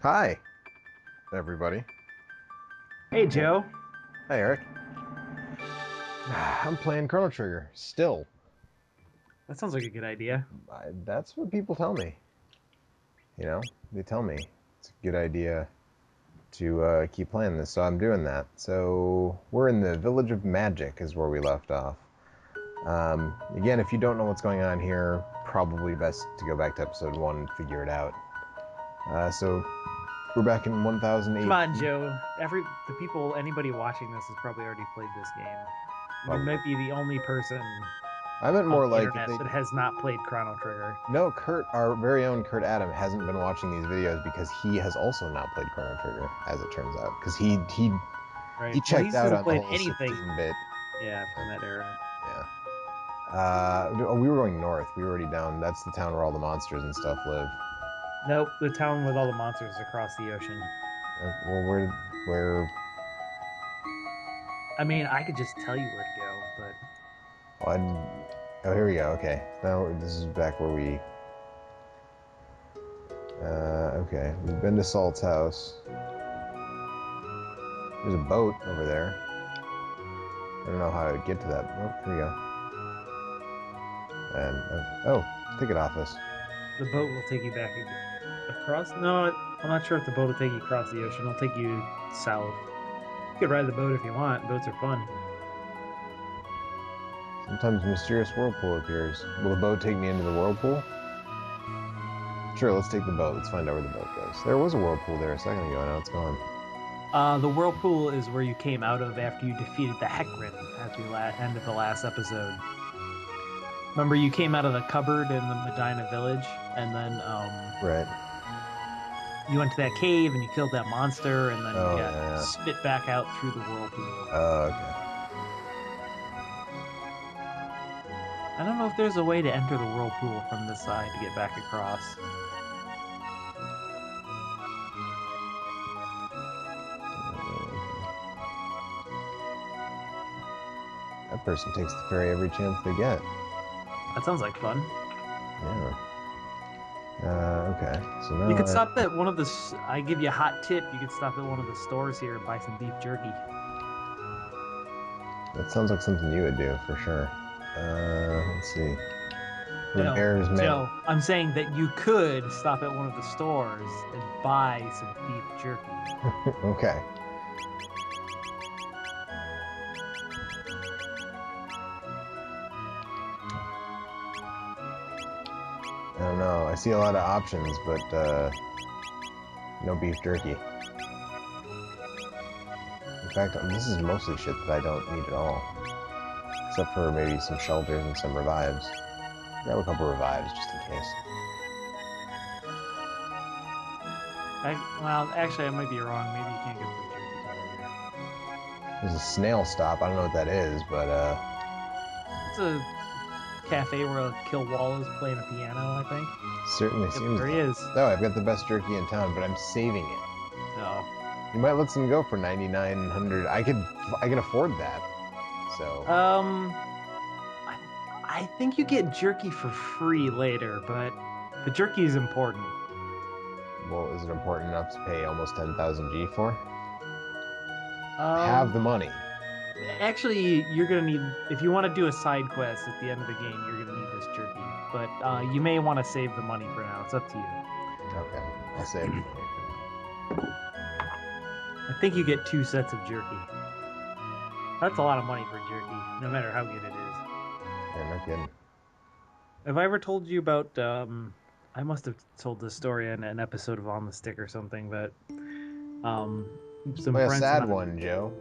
Hi, everybody. Hey, Joe. Hi, Eric. I'm playing Chrono Trigger still. That sounds like a good idea. That's what people tell me. They tell me it's a good idea to keep playing this, so I'm doing that. So we're in the Village of Magic, is where we left off. Again, if you don't know what's going on here, probably best to go back to episode 1 and figure it out. So we're back in 1008. Come on, Joe. Anybody watching this has probably already played this game. Probably. You might be the only person I meant on more the like internet that has not played Chrono Trigger. No, Kurt, our very own Kurt Adam, hasn't been watching these videos because he has also not played Chrono Trigger, as it turns out. Because he checked out on the whole 16-bit. Yeah, from that era. Yeah. We were going north. We were already down. That's the town where all the monsters and stuff live. Nope, the town with all the monsters across the ocean. Well, where? I mean, I could just tell you where to go, but... Oh, here we go. Okay. Now this is back where we... okay. We've been to Salt's house. There's a boat over there. I don't know how to get to that. Oh, here we go. And, ticket office. The boat will take you back across... No, I'm not sure if the boat will take you across the ocean. It'll take you south. You could ride the boat if you want. Boats are fun. Sometimes mysterious whirlpool appears. Will the boat take me into the whirlpool? Sure, let's take the boat. Let's find out where the boat goes. There was a whirlpool there a second ago, now it's gone. The whirlpool is where you came out of after you defeated the Heckran at the end of the last episode. Remember, you came out of the cupboard in the Medina village, and then right. You went to that cave and you killed that monster, and then you got spit back out through the whirlpool. Oh, okay. I don't know if there's a way to enter the whirlpool from this side to get back across. That person takes the ferry every chance they get. That sounds like fun. Yeah. Okay. So now you could stop at one of the... I give you a hot tip. You could stop at one of the stores here and buy some beef jerky. That sounds like something you would do, for sure. Let's see. Joe, I'm saying that you could stop at one of the stores and buy some beef jerky. Okay. I don't know. I see a lot of options, but no beef jerky. In fact, this is mostly shit that I don't need at all. Except for maybe some shelters and some revives. Grab a couple revives just in case. Well, actually, I might be wrong. Maybe you can't get the jerky here. There's a snail stop. I don't know what that is, but it's a cafe where Kill Wall is playing a piano, I think. Certainly seems. There he is. Oh, I've got the best jerky in town, but I'm saving it. No. You might let some go for 9,900. I can afford that. So. I think you get jerky for free later, but the jerky is important. Well, is it important enough to pay almost 10,000 G for? Have the money. Actually, you're gonna need, if you want to do a side quest at the end of the game, you're gonna need this jerky. But you may want to save the money for now. It's up to you. Okay, I'll save the money for now. I think you get 2 sets of jerky. That's a lot of money for jerky, no matter how good it is. Yeah, no kidding. Have I ever told you about, I must have told this story in an episode of On the Stick or something, but, some Play a friends sad one, Joe.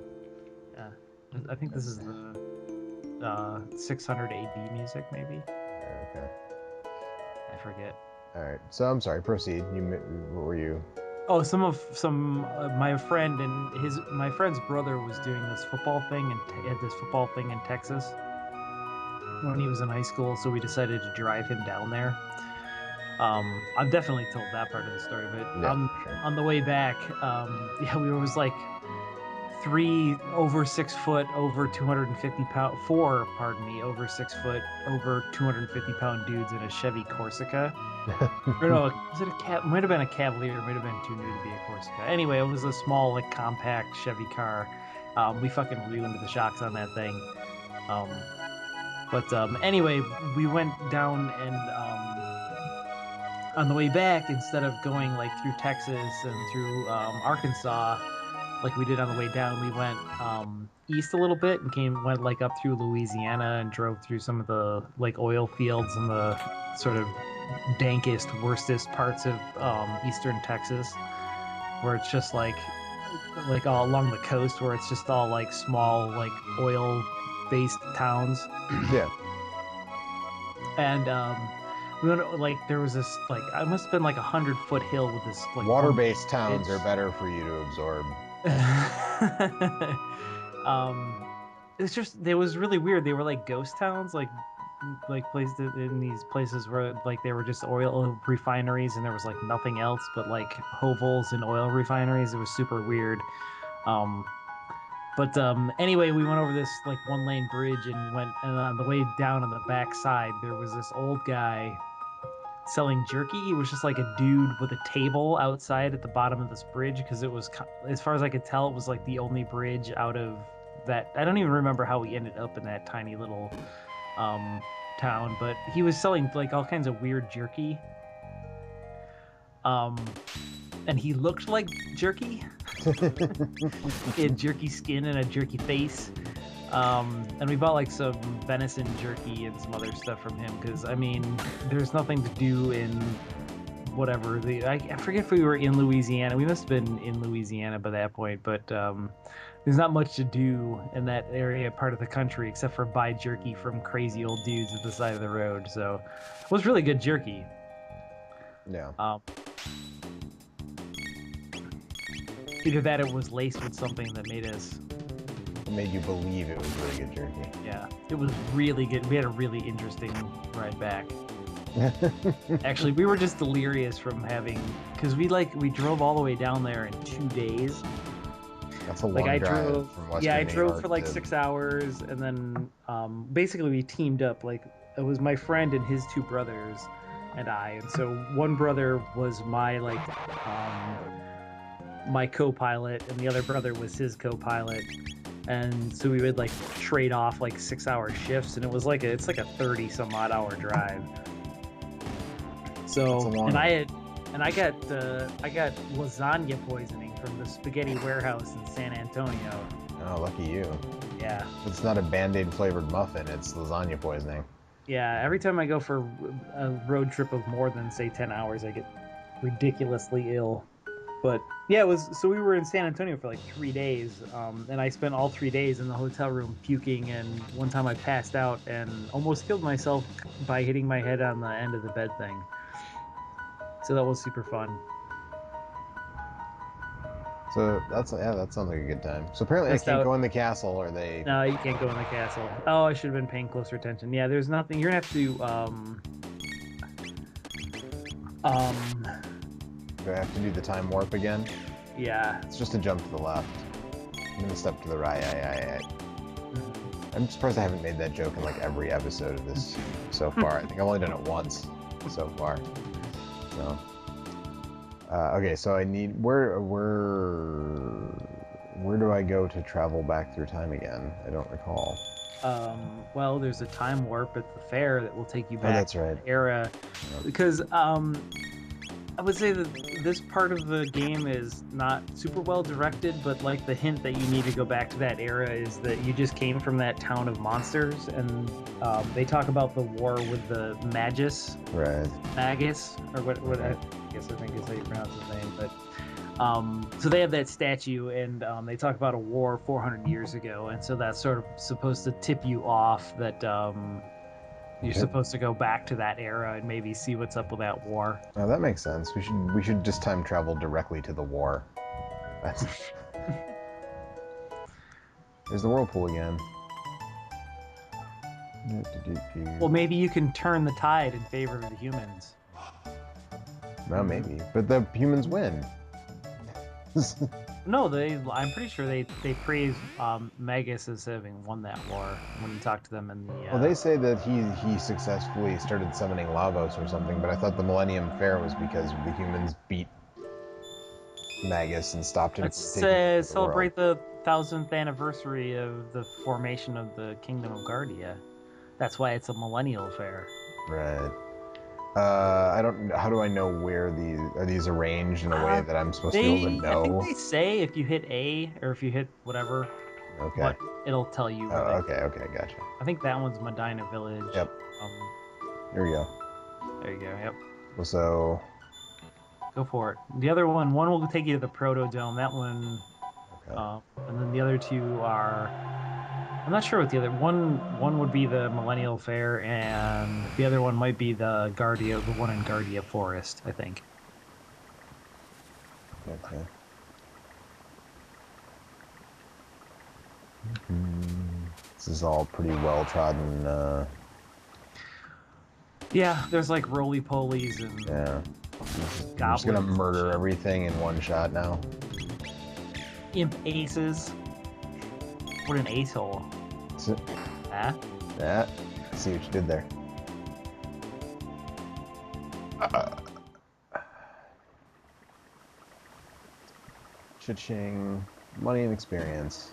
Yeah. I think this is the 600 AD music, maybe? Okay. I forget. Alright, so I'm sorry, proceed. What were you... Oh, my friend and my friend's brother was doing this football thing in Texas when he was in high school, so we decided to drive him down there. I've definitely told that part of the story, but yeah, sure. on the way back, we were three over 6 foot, over 250 pound, four, pardon me, over 6 foot, over 250 pound dudes in a Chevy Corsica. Or no, was it a cat? Might have been a Cavalier. Might have been too new to be a Corsica. Anyway, it was a small, like, compact Chevy car. We fucking ruined the shocks on that thing. But anyway, we went down and on the way back, instead of going like through Texas and through Arkansas, like we did on the way down, we went east a little bit and went like up through Louisiana and drove through some of the like oil fields and the sort of dankest, worstest parts of eastern Texas, where it's just like all along the coast, where it's just all like small like oil based towns. Yeah. And we went like there was this like I must have been like 100-foot hill with this like Water-based towns are better for you to absorb. It's just it was really weird. They were like ghost towns, like placed in these places where like they were just oil refineries and there was like nothing else but like hovels and oil refineries. It was super weird. But anyway, we went over this like one lane bridge and on the way down on the back side there was this old guy selling jerky. He was just like a dude with a table outside at the bottom of this bridge because it was, as far as I could tell, it was like the only bridge out of that. I don't even remember how we ended up in that tiny little town, but he was selling like all kinds of weird jerky. And he looked like jerky. He had jerky skin and a jerky face. And we bought like some venison jerky and some other stuff from him because I mean, there's nothing to do in whatever I forget if we were in Louisiana. We must have been in Louisiana by that point, but there's not much to do in that area part of the country except for buy jerky from crazy old dudes at the side of the road. So it was really good jerky. Yeah. Either that or it was laced with something that made you believe it was really good jerky. Yeah, it was really good. We had a really interesting ride back. Actually, we were just delirious from because we drove all the way down there in 2 days. That's a long drive from Western I New drove York for like 6 hours, and then basically we teamed up. Like it was my friend and his two brothers and I, and so one brother was my my co-pilot, and the other brother was his co-pilot. And so we would like trade off like 6-hour shifts, and it's like a 30 some odd hour drive. So I got lasagna poisoning from the spaghetti warehouse in San Antonio. Oh, lucky you. Yeah. It's not a Band-Aid flavored muffin, it's lasagna poisoning. Yeah, every time I go for a road trip of more than say 10 hours, I get ridiculously ill. But yeah, so we were in San Antonio for like 3 days, and I spent all 3 days in the hotel room puking, and one time I passed out and almost killed myself by hitting my head on the end of the bed thing. So that was super fun. So that sounds like a good time. So apparently I can't go in the castle, or they... No, you can't go in the castle. Oh, I should have been paying closer attention. Yeah, there's nothing. You're gonna have to Do I have to do the time warp again? Yeah. It's just a jump to the left. I'm gonna step to the right. I'm surprised I haven't made that joke in like every episode of this so far. I think I've only done it once so far. So, okay. So I need where do I go to travel back through time again? I don't recall. Well, there's a time warp at the fair that will take you back. Oh, that's right. To the era, because I would say that this part of the game is not super well directed, but like the hint that you need to go back to that era is that you just came from that town of monsters, and they talk about the war with the Magus. Right. Magus, or what I think is how you pronounce his name, but so they have that statue, and they talk about a war 400 years ago, and so that's sort of supposed to tip you off that you're supposed to go back to that era and maybe see what's up with that war. Oh, that makes sense. We should just time travel directly to the war. There's the whirlpool again. Well, maybe you can turn the tide in favor of the humans. Well, maybe, but the humans win. No, I'm pretty sure they praise Magus as having won that war when you talk to them in the. Well, they say that he successfully started summoning Lavos or something, but I thought the Millennium Fair was because the humans beat Magus and stopped him from Let's taking over the world. celebrate the 1000th anniversary of the formation of the Kingdom of Guardia. That's why it's a millennial fair. Right. I don't. How do I know where these are? These arranged in a way Uh, that I'm supposed to be able to I think know? they say if you hit A or if you hit whatever, Okay. what it'll tell you Oh, where they. okay. Okay. Gotcha. I think that one's Medina Village. Yep. Um, Here we go. there you go. Yep. Well, so. Go for it. The other one will take you to the Proto Dome. That one, Okay. and then the other two are. I'm not sure what the other one would be the Millennial Fair, and the other one might be the Guardia, the one in Guardia Forest, I think. Okay. Hmm. This is all pretty well trodden. Yeah, there's like roly polies and Yeah. I'm just gonna goblins, murder everything in one shot now. imp aces. What an ace hole. So, Huh? yeah. See what you did there. Cha-ching. Money and experience.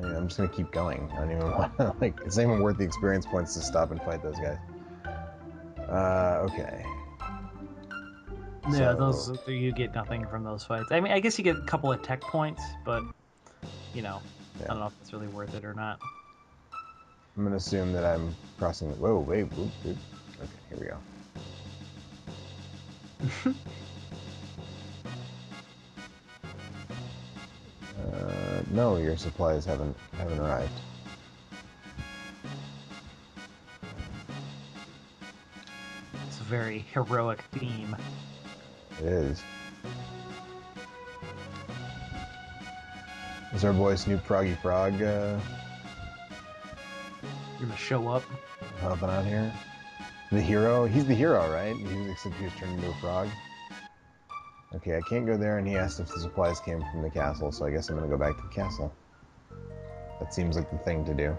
I'm just gonna keep going. I don't even want to, like, it's not even worth the experience points to stop and fight those guys. Okay. Yeah, So, those you get nothing from those fights. I mean, I guess you get a couple of tech points, but you know, I yeah. don't know if it's really worth it or not. I'm gonna assume that I'm crossing the... Whoa, wait, whoop, whoop. Okay, here we go. No, your supplies haven't arrived. It's a very heroic theme. It is. Is our boy Snoop Froggy Frog You're gonna show up. helping out here? The hero? He's the hero, right? Except he was turned into a frog. Okay, I can't go there, and he asked if the supplies came from the castle, so I guess I'm gonna go back to the castle. That seems like the thing to do.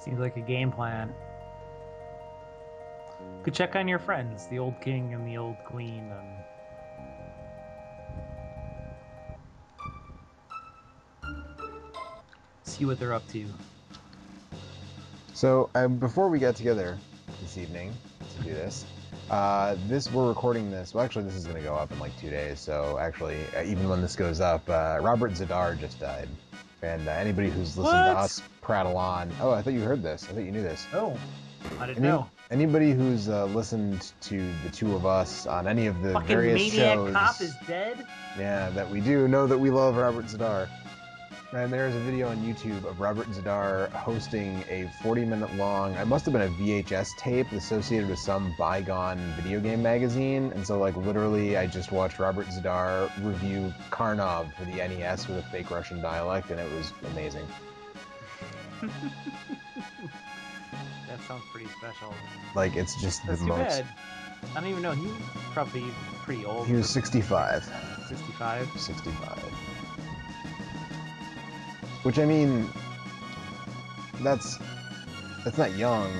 Seems like a game plan. Could check on your friends, the old king and the old queen, and see what they're up to. So, before we got together this evening to do this, we're recording this. Well, actually, this is going to go up in like 2 days. So, actually, even when this goes up, Robert Zadar just died. And anybody who's listened to us prattle on. Oh, I thought you heard this. I thought you knew this. Oh, I didn't know. Anybody who's listened to the two of us on any of the Fucking various Maniac shows, Cop is dead? yeah, that we do know that we love Robert Zadar. And there's a video on YouTube of Robert Zadar hosting a 40-minute long, it must have been a VHS tape associated with some bygone video game magazine. And so, like, literally, I just watched Robert Zadar review Chrono for the NES with a fake Russian dialect, and it was amazing. That sounds pretty special. Like, it's just That's the too most... bad. I don't even know. He was probably pretty old. He was 65. 65. 65. Which, I mean, that's not young,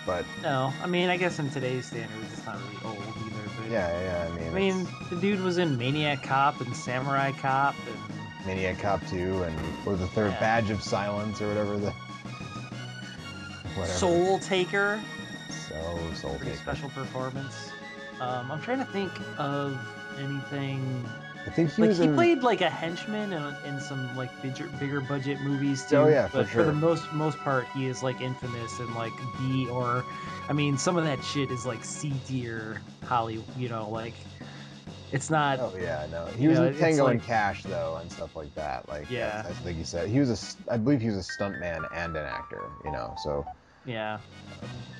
but... No, I mean, I guess in today's standards, it's not really old either. But Yeah, I mean, the dude was in Maniac Cop and Samurai Cop and Maniac Cop 2 and what was the third, Badge of Silence or whatever the... Whatever. Soul Taker. Soul Pretty Taker. special performance. I'm trying to think of anything. I think he like was he in... played like a henchman in some like bigger budget movies too. Oh yeah, but for sure. For the most part, he is like infamous and like B or, I mean, some of that shit is like C tier Hollywood. You know, like it's not. Oh yeah, no. He was in Tango like, and Cash though, and stuff like that. Like, yeah, I think he said I believe he was a stuntman and an actor. You know, so. Yeah.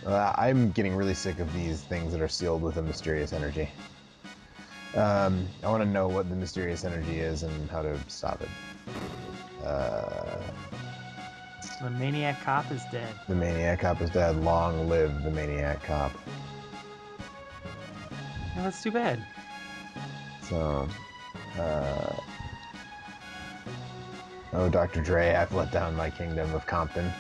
I'm getting really sick of these things that are sealed with a mysterious energy. I want to know what the mysterious energy is and how to stop it. The Maniac Cop is dead. The Maniac Cop is dead. Long live the Maniac Cop. No, that's too bad. So, uh, oh, Dr. Dre, I've let down my kingdom of Compton.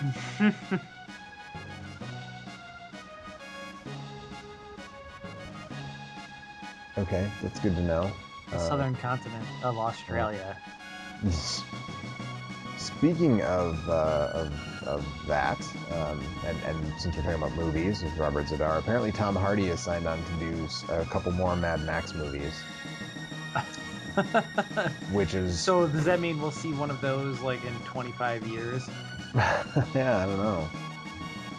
Okay, that's good to know. The southern continent of Australia. Speaking of that, and since we're talking about movies with Robert Z'Dar, apparently Tom Hardy has signed on to do a couple more Mad Max movies. Which is... So does that mean we'll see one of those like in 25 years? Yeah, I don't know.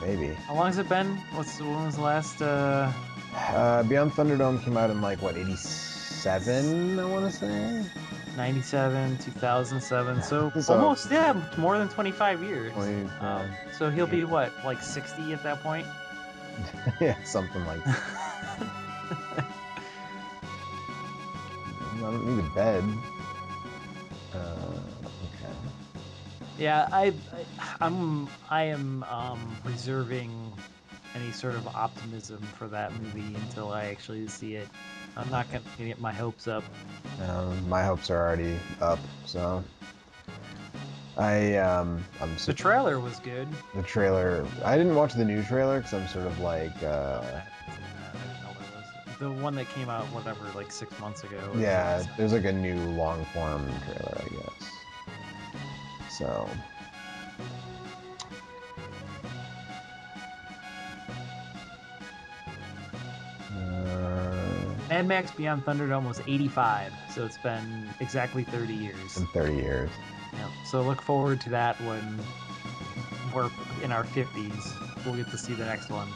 Maybe. How long has it been? When was the last? Beyond Thunderdome came out in like what, 87? I want to say 97, 2007. So almost, yeah, more than 25 years. 20, so he'll be what, like 60 at that point? Yeah, something like that. I don't need a bed. Okay. Yeah, I am reserving any sort of optimism for that movie until I actually see it. I'm not gonna get my hopes up. My hopes are already up, so I'm. The trailer was good. The trailer. I didn't watch the new trailer because I'm sort of like. I didn't know what it was. The one that came out, whatever, like 6 months ago. Yeah, there's like a new long form trailer, I guess. So. Mad Max Beyond Thunderdome was 85, so it's been exactly 30 years. In 30 years. Yeah. So look forward to that when we're in our 50s. We'll get to see the next one.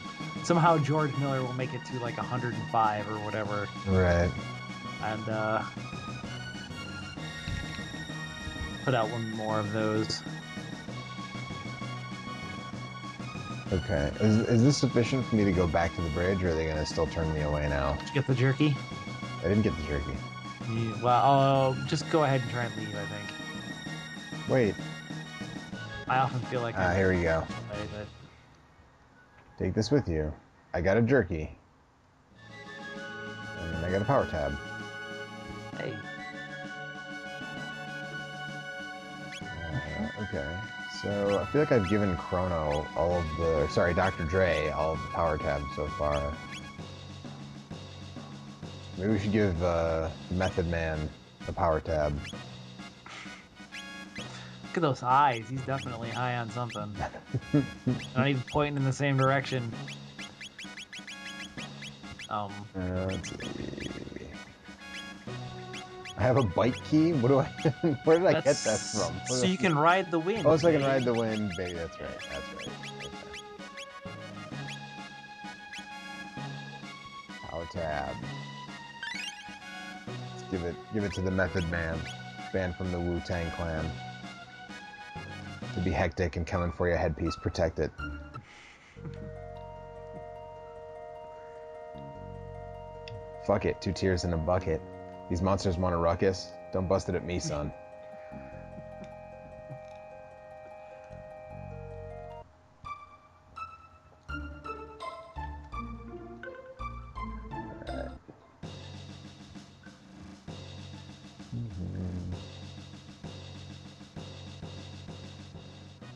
Somehow George Miller will make it to like 105 or whatever. Right. And put out one more of those. Okay. Is this sufficient for me to go back to the bridge, or are they going to still turn me away now? Did you get the jerky? I didn't get the jerky. Well, I'll just go ahead and try and leave, I think. Wait. I often feel like... here we go. But... Take this with you. I got a jerky. And I got a power tab. Hey. Okay. So, I feel like I've given Chrono all of the... Sorry, Dr. Dre all of the power tabs so far. Maybe we should give Method Man the power tab. Look at those eyes. He's definitely high on something. Not even pointing in the same direction. Let's see. I have a bike key? What do I... Where did I get that from? So you can ride the wind. Oh, so I can ride the wind, baby. That's right. That's right. Okay. Power tab. Let's give it to the Method Man, banned from the Wu-Tang Clan. To be hectic and coming for your headpiece. Protect it. Fuck it. 2 tears in a bucket. These monsters want a ruckus. Don't bust it at me, son. Alright.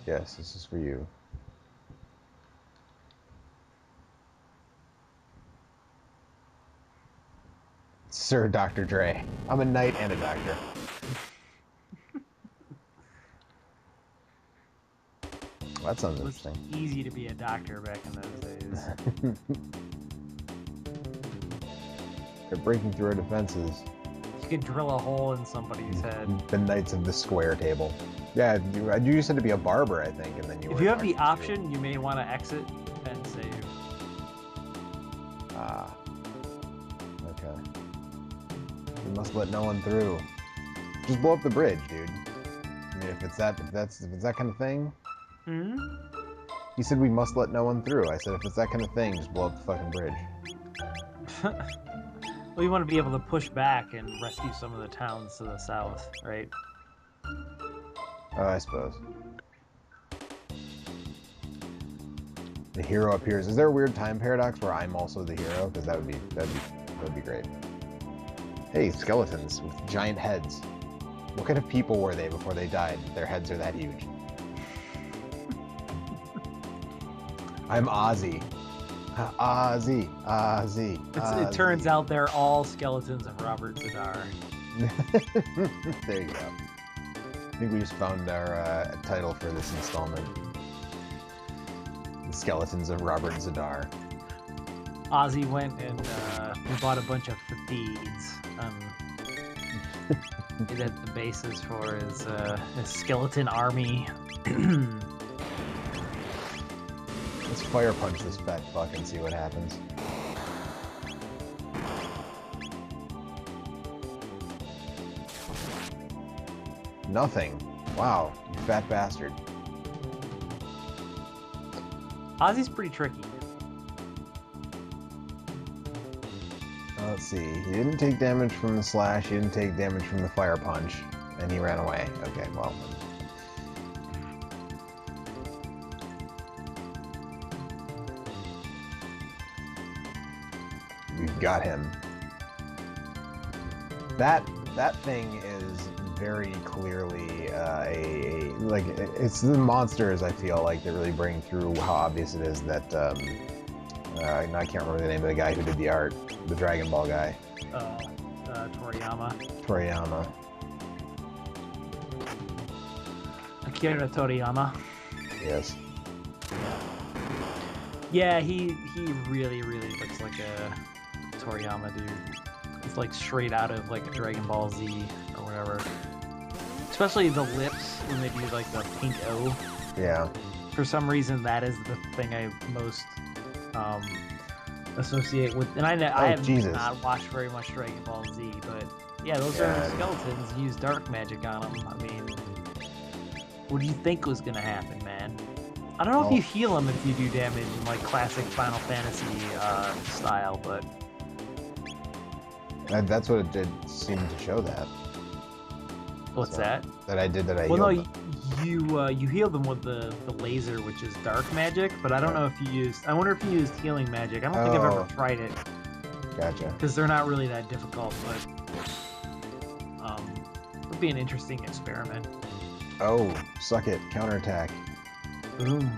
Yes, this is for you. Sir Dr. Dre. I'm a knight and a doctor. Well, that sounds interesting. It was easy to be a doctor back in those days. They're breaking through our defenses. You could drill a hole in somebody's head. The Knights of the Square Table. Yeah, you used to be a barber, I think, and then you. If you have the option, you may want to exit and save. Ah. Okay. We must let no one through. Just blow up the bridge, dude. I mean, if it's that kind of thing. Hmm. He said we must let no one through. I said if it's that kind of thing, just blow up the fucking bridge. Well, you want to be able to push back and rescue some of the towns to the south, right? Oh, I suppose. The hero appears. Is there a weird time paradox where I'm also the hero? Because that'd be That would be great. Hey, skeletons with giant heads. What kind of people were they before they died? Their heads are that huge. I'm Ozzy. Ozzy. It turns out they're all skeletons of Robert Zadar. There you go. I think we just found our title for this installment. The Skeletons of Robert Zadar. Ozzy went and we bought a bunch of fatigues. That's the basis for his skeleton army. Let's fire punch this fat fuck and see what happens. Nothing. Wow, you fat bastard. Ozzy's pretty tricky. Let's see. He didn't take damage from the slash, he didn't take damage from the fire punch, and he ran away. Okay, well. We've got him. That thing is very clearly it's the monsters, I feel like, that really bring through how obvious it is that I can't remember the name of the guy who did the art, the Dragon Ball guy. Toriyama. Akira Toriyama. Yes. Yeah, he really looks like a Toriyama dude. It's like straight out of like a Dragon Ball Z or whatever. Especially the lips when they do like the pink O. Yeah. For some reason, that is the thing I most associate with. And I have not watched very much Dragon Ball Z, but yeah, those are skeletons. Use dark magic on them. I mean, what do you think was gonna happen, man? I don't know if you heal them if you do damage in like classic Final Fantasy style, but that's what it did seem to show that. What's that? That I did that I well, healed no, you heal them with the laser, which is dark magic, but I don't know if you used. I wonder if you used healing magic. I don't think I've ever tried it. Gotcha. Because they're not really that difficult, but it would be an interesting experiment. Oh, suck it! Counterattack. Boom.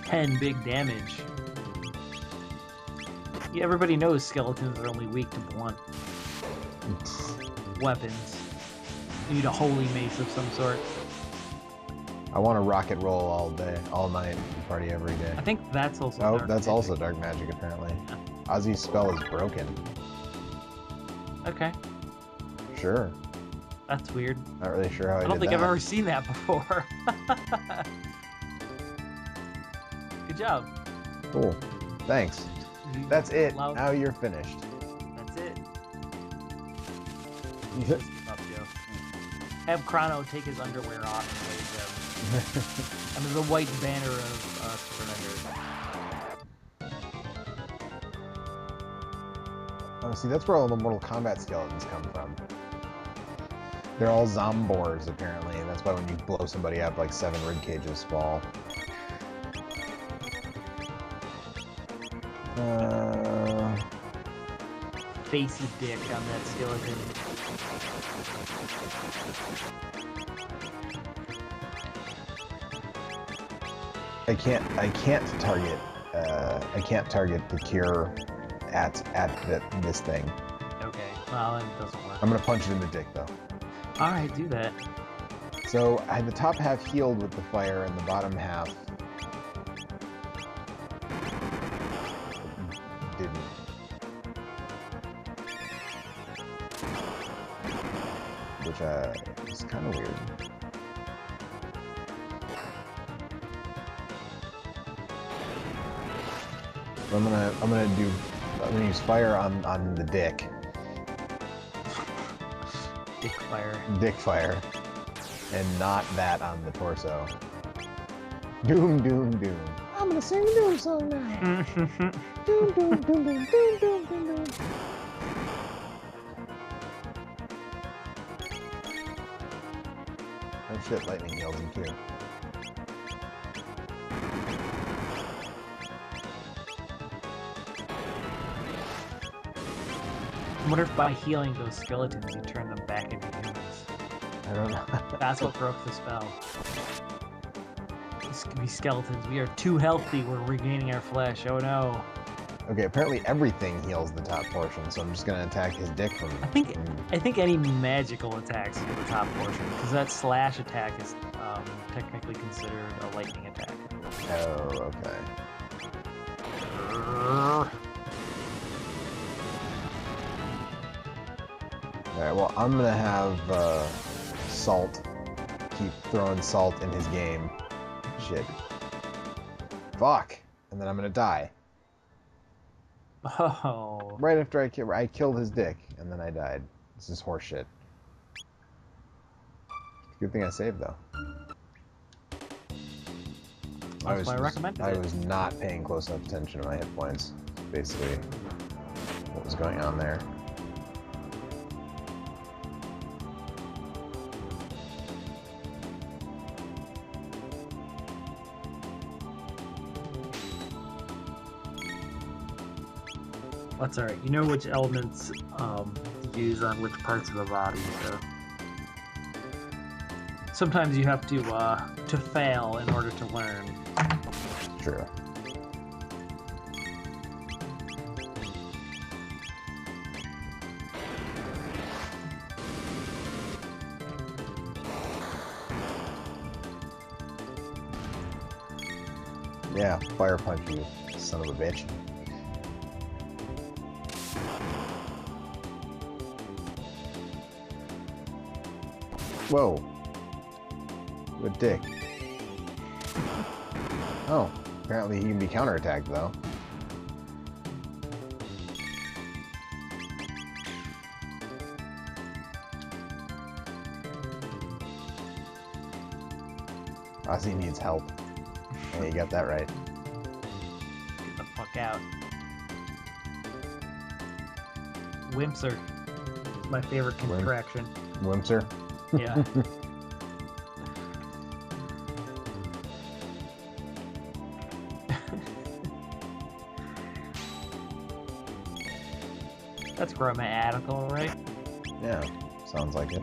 10 big damage. Yeah, everybody knows skeletons are only weak to blunt weapons. You need a holy mace of some sort. I want to rocket roll all day, all night, party every day. I think that's also dark magic. Also dark magic, apparently. Yeah. Ozzy's spell is broken. Okay. Sure. That's weird. Not really sure how I don't think I've ever seen that before. Good job. Cool. Thanks. That's it. Now you're finished. That's it. Up, Joe. Have Chrono take his underwear off and wave them under the white banner of surrender. Oh, see, that's where all the Mortal Kombat skeletons come from. They're all Zombors, apparently, and that's why when you blow somebody up, like 7 rib cages fall. Facey dick on that skeleton. I can't target the cure at this thing. Okay, well, it doesn't work. I'm gonna punch it in the dick, though. Alright, do that. So, I had the top half healed with the fire, and the bottom half didn't. Which is kind of weird. So I'm gonna use fire on the dick. Dick fire. And not that on the torso. Doom, doom, doom. I'm gonna sing a Doom song now. Doom, doom, doom, doom, doom, doom, doom, doom. Oh shit, lightning heals him too. I wonder if by healing those skeletons you turn them back into humans. I don't know. That's what broke the spell. These skeletons, we are too healthy, we're regaining our flesh, oh no. Okay, apparently everything heals the top portion, so I'm just gonna attack his dick from... I think any magical attacks heal the top portion, because that slash attack is technically considered a lightning attack. Oh, okay. Alright, well, I'm gonna have Salt keep throwing salt in his game. Shit. Fuck! And then I'm gonna die. Oh. Right after I killed his dick, and then I died. This is horseshit. Good thing I saved, though. That's why I recommended it. I was not paying close enough attention to my hit points. Basically, what was going on there. That's alright. You know which elements to use on which parts of the body, so... Sometimes you have to fail in order to learn. True. Yeah, fire punch you, son of a bitch. Whoa. What a dick. Oh, apparently he can be counterattacked though. Ozzy needs help. Yeah, you got that right. Get the fuck out. Wimps are my favorite contraction. Wimpser? Yeah. That's grammatical, right? Yeah, sounds like it.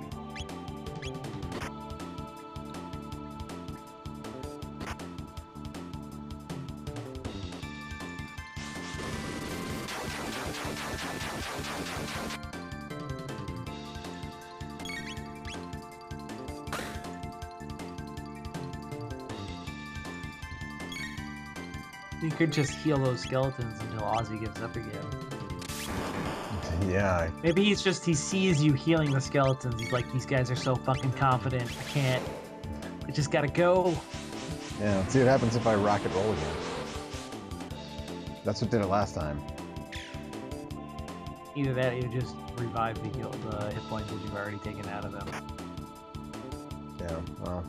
You could just heal those skeletons until Ozzy gives up again. Yeah. Maybe he sees you healing the skeletons. He's like, these guys are so fucking confident. I just gotta go. Yeah, let's see what happens if I rocket roll again. That's what did it last time. Either that or you just revive the hit points that you've already taken out of them. Yeah, well.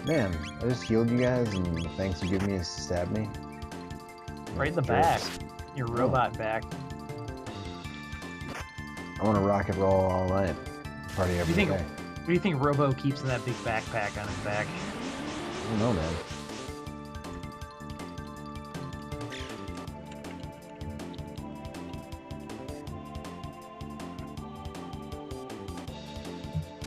Man, I just healed you guys, and the thanks you give me is stab me. Right in the back. Your robot back. I want to rocket roll all night. Party every day. What do you think Robo keeps in that big backpack on his back? I don't know, man.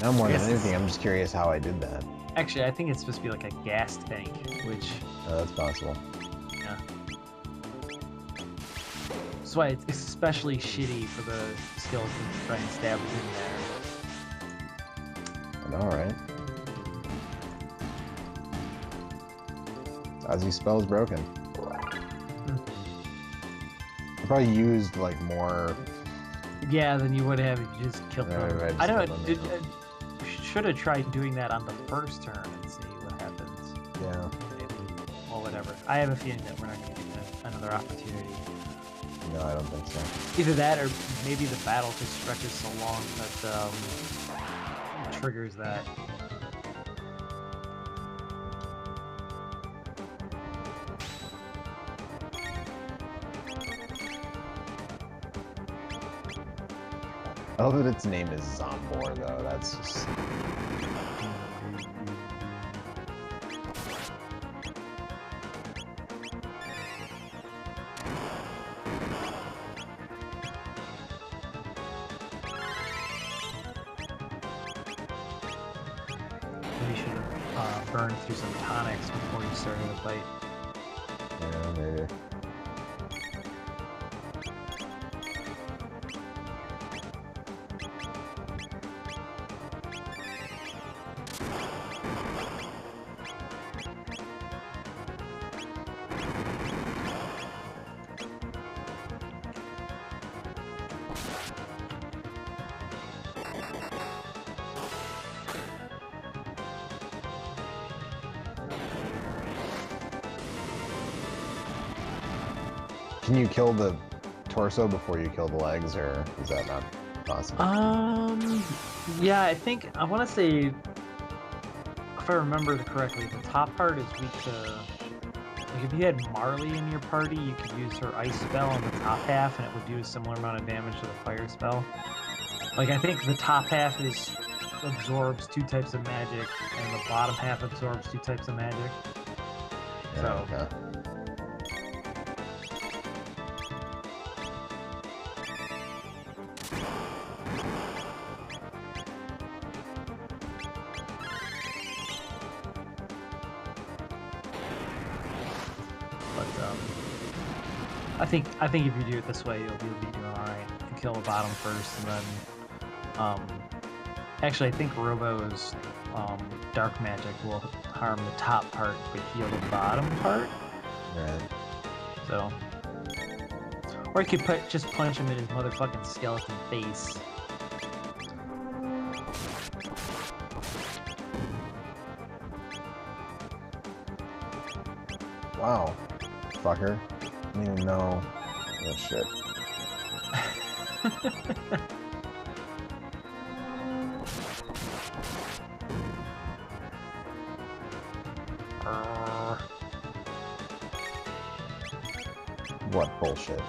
Now more than anything, I'm just curious how I did that. Actually, I think it's supposed to be like a gas tank, which... Oh, that's possible. Yeah. That's why it's especially shitty for the skeleton to try and stab it in there. Alright. Ozzy's spell's broken. I probably used, like, more... Yeah, than you would have if you just killed them. I don't know, should have tried doing that on the first turn and see what happens. Yeah. Maybe. Well, whatever. I have a feeling that we're not going to get another opportunity. No, I don't think so. Either that, or maybe the battle just stretches so long that it triggers that. I love that its name is Zombor, though. That's just... maybe should have burned through some tonics before you started the fight. Yeah, maybe. Can you kill the torso before you kill the legs, or is that not possible? Yeah, I want to say, if I remember correctly, the top part is weak to. Like, if you had Marley in your party, you could use her ice spell on the top half, and it would do a similar amount of damage to the fire spell. Like, I think the top half absorbs 2 types of magic, and the bottom half absorbs 2 types of magic. Yeah, So. okay. I think if you do it this way, you'll be doing alright. You kill the bottom first, and then, actually, I think Robo's dark magic will harm the top part, but heal the bottom part. Right. So, or you could just punch him in his motherfucking skeleton face. Wow, fucker. I didn't even know. Oh shit. What bullshit?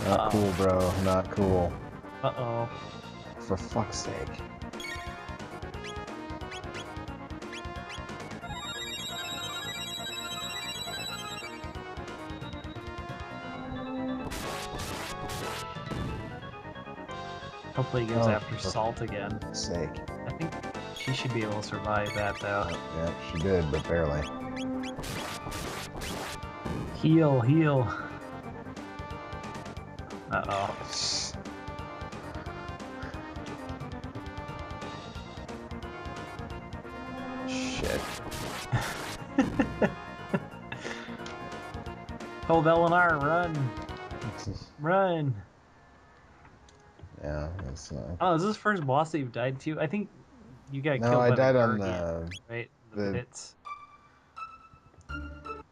Not cool, bro. Not cool. Uh-oh. For fuck's sake. Hopefully he goes after Salt again. Sake. I think she should be able to survive that, though. Yeah, she did, but barely. Heal, heal. Uh-oh. Shit. Hold L&R, run! Run! Yeah, that's not... Oh, is this the first boss that you've died to? I think you got killed by I died the on Guardian, right? The pits.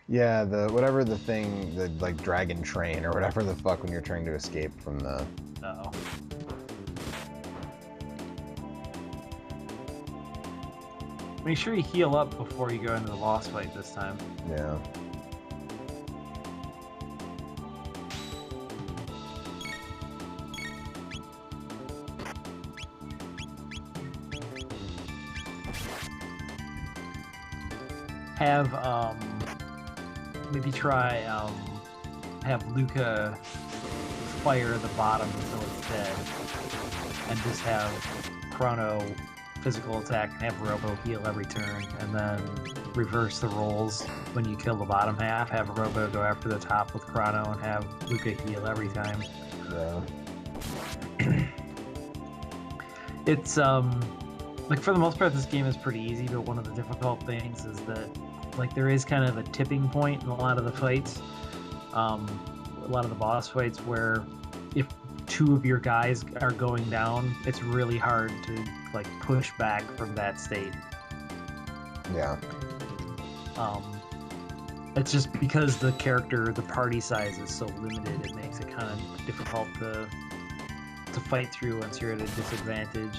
Yeah, whatever the thing, the like dragon train or whatever the fuck when you're trying to escape from the... Uh-oh. Make sure you heal up before you go into the boss fight this time. Yeah. Have, maybe try, have Luca fire the bottom until it's dead. And just have Chrono physical attack and have Robo heal every turn. And then reverse the roles when you kill the bottom half. Have Robo go after the top with Chrono and have Luca heal every time. Yeah. It's, like, for the most part, this game is pretty easy, but one of the difficult things is that, like, there is kind of a tipping point in a lot of the fights, a lot of the boss fights, where if 2 of your guys are going down, it's really hard to, like, push back from that state. Yeah. It's just because the party size is so limited, it makes it kind of difficult to fight through once you're at a disadvantage.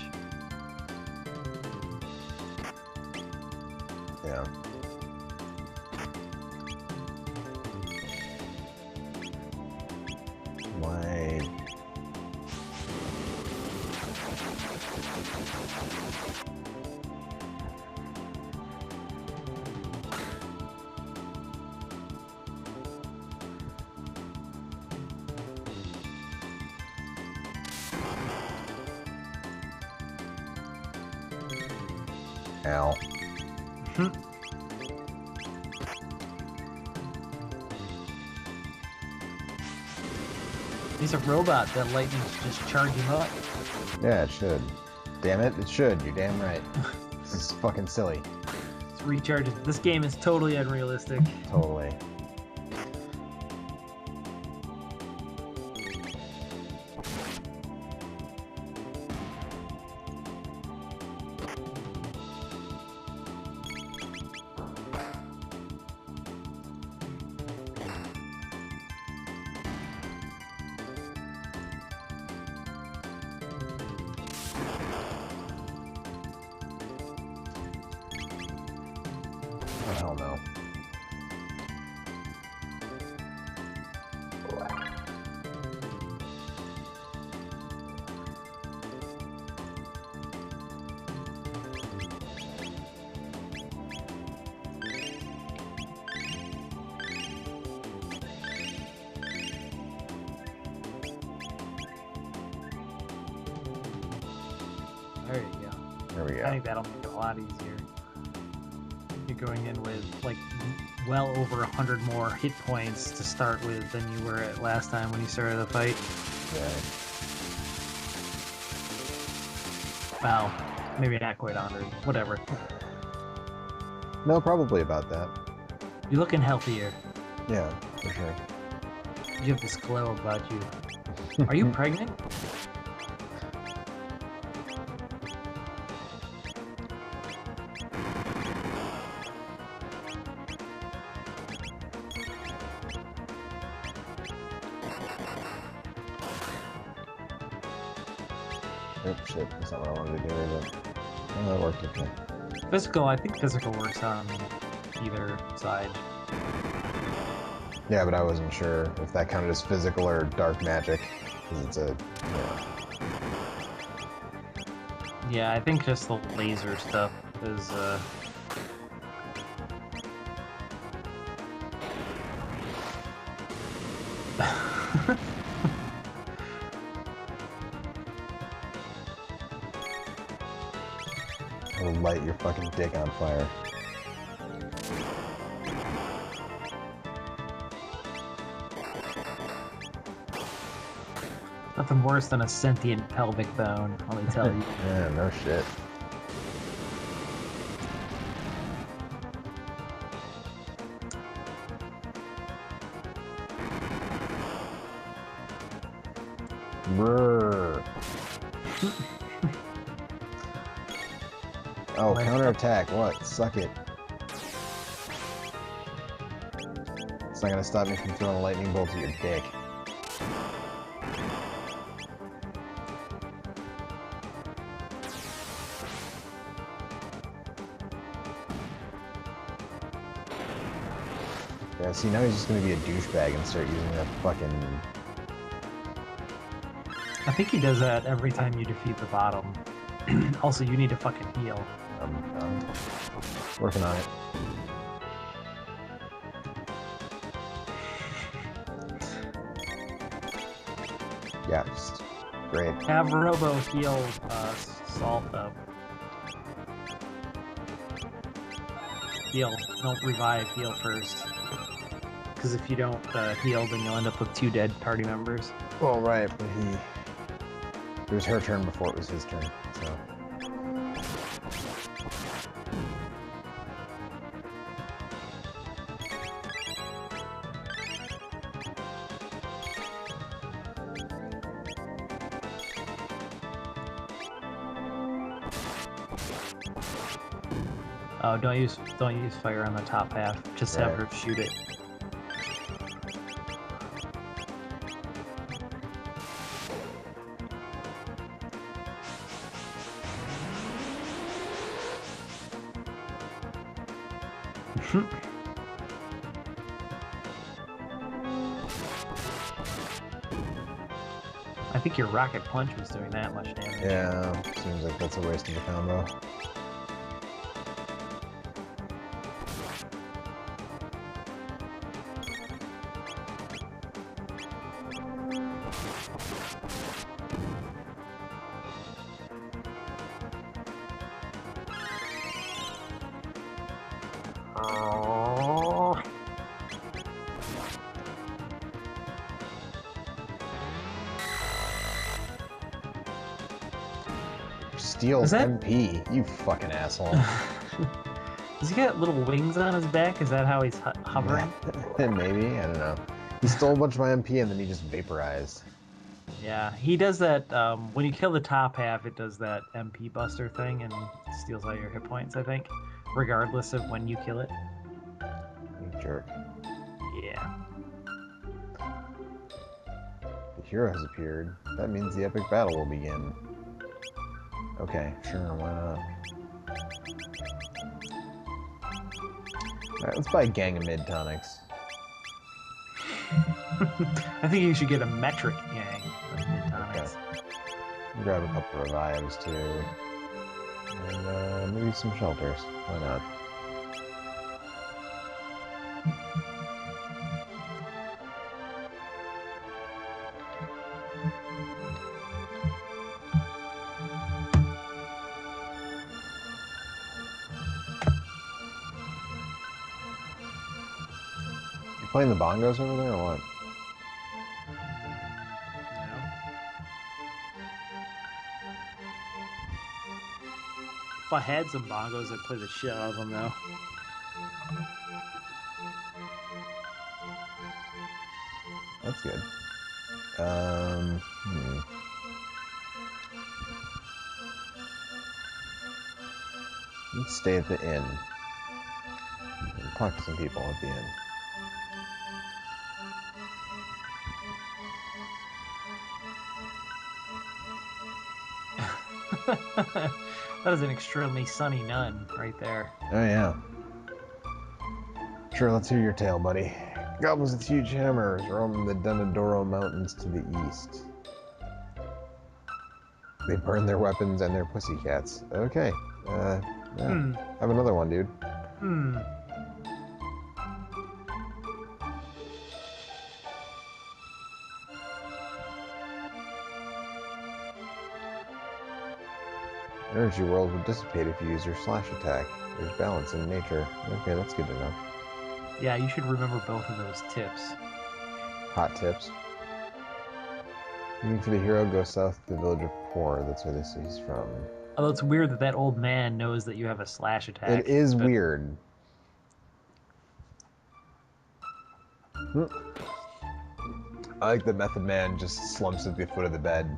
Yeah. Why? Ow. He's a robot. That lightning should just charge him up. Yeah, it should. Damn it, it should. You're damn right. This is fucking silly. It's recharges. This game is totally unrealistic. Totally. Oh, hell no. There you go. There we go. I think that'll make it a lot easier. You're going in with like well over 100 more hit points to start with than you were at last time when you started the fight. Yeah. Well, maybe not quite 100. Whatever. No, probably about that. You're looking healthier. Yeah, for sure. You have this glow about you. Are you pregnant? Oh shit, that's not what I wanted to do, is it? Oh, that worked okay. Physical, I think physical works on either side. Yeah, but I wasn't sure if that counted as physical or dark magic, because it's a, Yeah, I think just the laser stuff is, it'll light your fucking dick on fire. nothing worse than a sentient pelvic bone, let me tell you. Yeah, no shit. Brrr. Oh, counterattack. What? Suck it. It's not gonna stop me from throwing a lightning bolt at your dick. Yeah, see, now he's just gonna be a douchebag and start using that fucking... I think he does that every time you defeat the bottom. Also, you need to fucking heal. I'm working on it. Yeah, just great. Have Robo heal Salt up. Heal. Don't revive, heal first. Because if you don't heal, then you'll end up with 2 dead party members. Well, right, but it was her turn before it was his turn, so... Oh, don't use fire on the top half. Just have her shoot it. I think your rocket punch was doing that much damage. Yeah, seems like that's a waste of a combo. Oh. Steals Is that... MP. You fucking asshole. Does he got little wings on his back? Is that how he's hovering? Maybe. I don't know. He stole a bunch of my MP and then he just vaporized. Yeah, he does that. When you kill the top half, it does that MP Buster thing and steals all your hit points, I think, regardless of when you kill it. You jerk. Yeah. The hero has appeared. That means the epic battle will begin. Okay, sure, why not? Alright, let's buy a gang of mid-tonics. I think you should get a metric gang of mid-tonics. Okay. Grab a couple revives, too. And maybe some shelters. Why not? You playing the bongos over there, or what? If I had some bongos, I'd play the shit out of them, though. That's good. Let's stay at the inn. And talk to some people at the inn. That is an extremely sunny nun right there. Oh, yeah. Sure, let's hear your tale, buddy. Goblins with huge hammers roam the Denadoro Mountains to the east. They burn their weapons and their pussycats. Okay. Yeah. Have another one, dude. Energy world would dissipate if you use your slash attack. There's balance in nature. Okay, that's good to know. Yeah, you should remember both of those tips. Hot tips. Looking for the hero, go south to the village of Poor. That's where this is from. Although it's weird that that old man knows that you have a slash attack. It is weird. I like that Method Man just slumps at the foot of the bed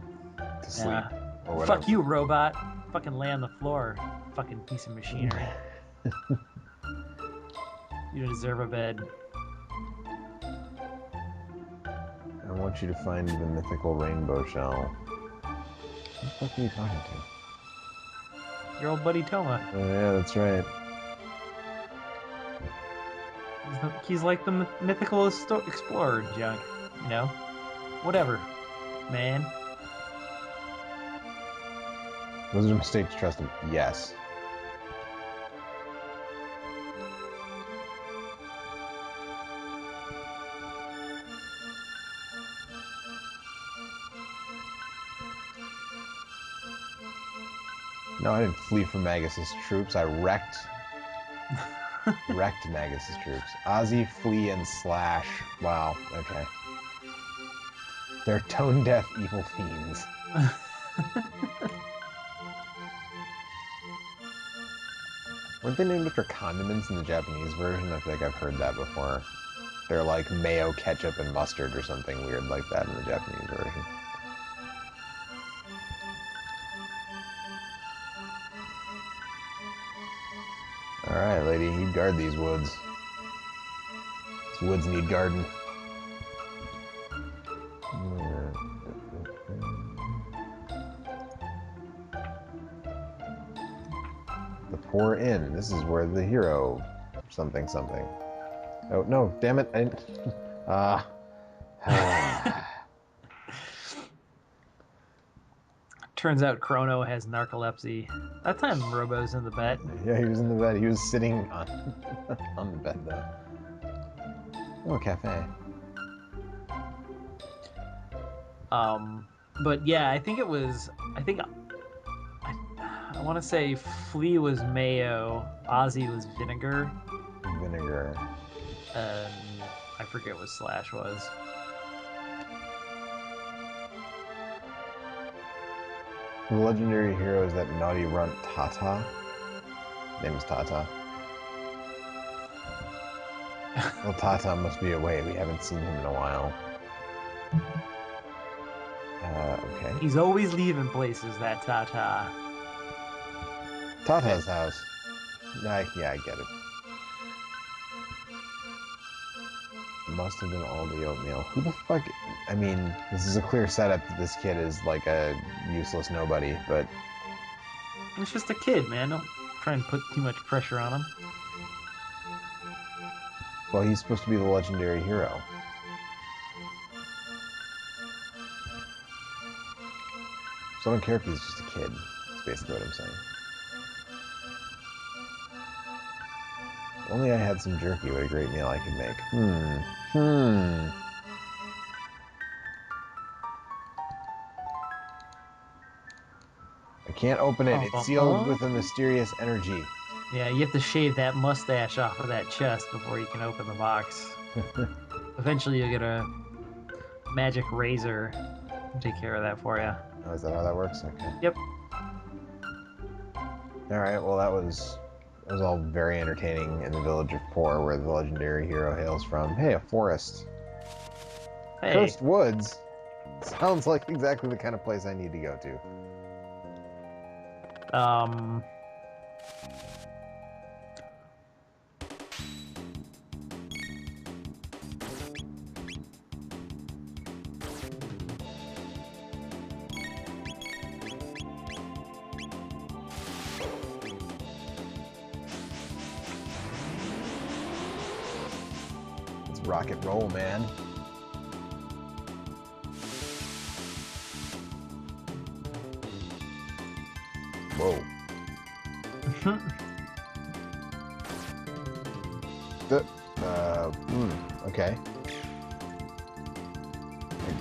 to sleep. Yeah. Or whatever. Fuck you, robot. Fucking lay on the floor. Fucking piece of machinery. You deserve a bed. I want you to find the mythical rainbow shell. Who the fuck are you talking to? Your old buddy Toma. Oh yeah, that's right. He's like the mythical explorer junk. You know? Whatever, man. Was it a mistake to trust him? Yes. No, I didn't flee from Magus's troops. I wrecked Magus's troops. Ozzy, flee, and slash. Wow, okay. They're tone-deaf evil fiends. Weren't they named after condiments in the Japanese version? I feel like I've heard that before. They're like mayo, ketchup, and mustard or something weird like that in the Japanese version. Alright, lady, you guard these woods. These woods need guarding. The Poor Inn. This is where the hero... something. Oh, no, damn it, I didn't... Turns out Chrono has narcolepsy. That time Robo's in the bed. Yeah, he was in the bed. He was sitting on, on the bed, though. Oh, a cafe. But yeah, I want to say Flea was mayo, Ozzy was vinegar, Vinegar. And I forget what Slash was. The legendary hero is that naughty runt Tata. Name is Tata. Well, Tata must be away. We haven't seen him in a while. Okay. He's always leaving places, that Tata. Tata's house. Yeah, I get it. Must have been all the oatmeal. Who the fuck? I mean, this is a clear setup that this kid is like a useless nobody, but He's just a kid, man. Don't try and put too much pressure on him. well, he's supposed to be the legendary hero. So I don't care if he's just a kid. That's basically what I'm saying. If only I had some jerky, what a great meal I could make. I can't open it. It's sealed with a mysterious energy. Yeah, you have to shave that mustache off of that chest before you can open the box. Eventually you'll get a magic razor to take care of that for you. Oh, is that how that works? Okay. Yep. Alright, well that was all very entertaining in the village of Poor, where the legendary hero hails from. Hey, a forest. Hey. Cursed Woods? Sounds like exactly the kind of place I need to go to. Let's rock and roll, man. Whoa. Okay.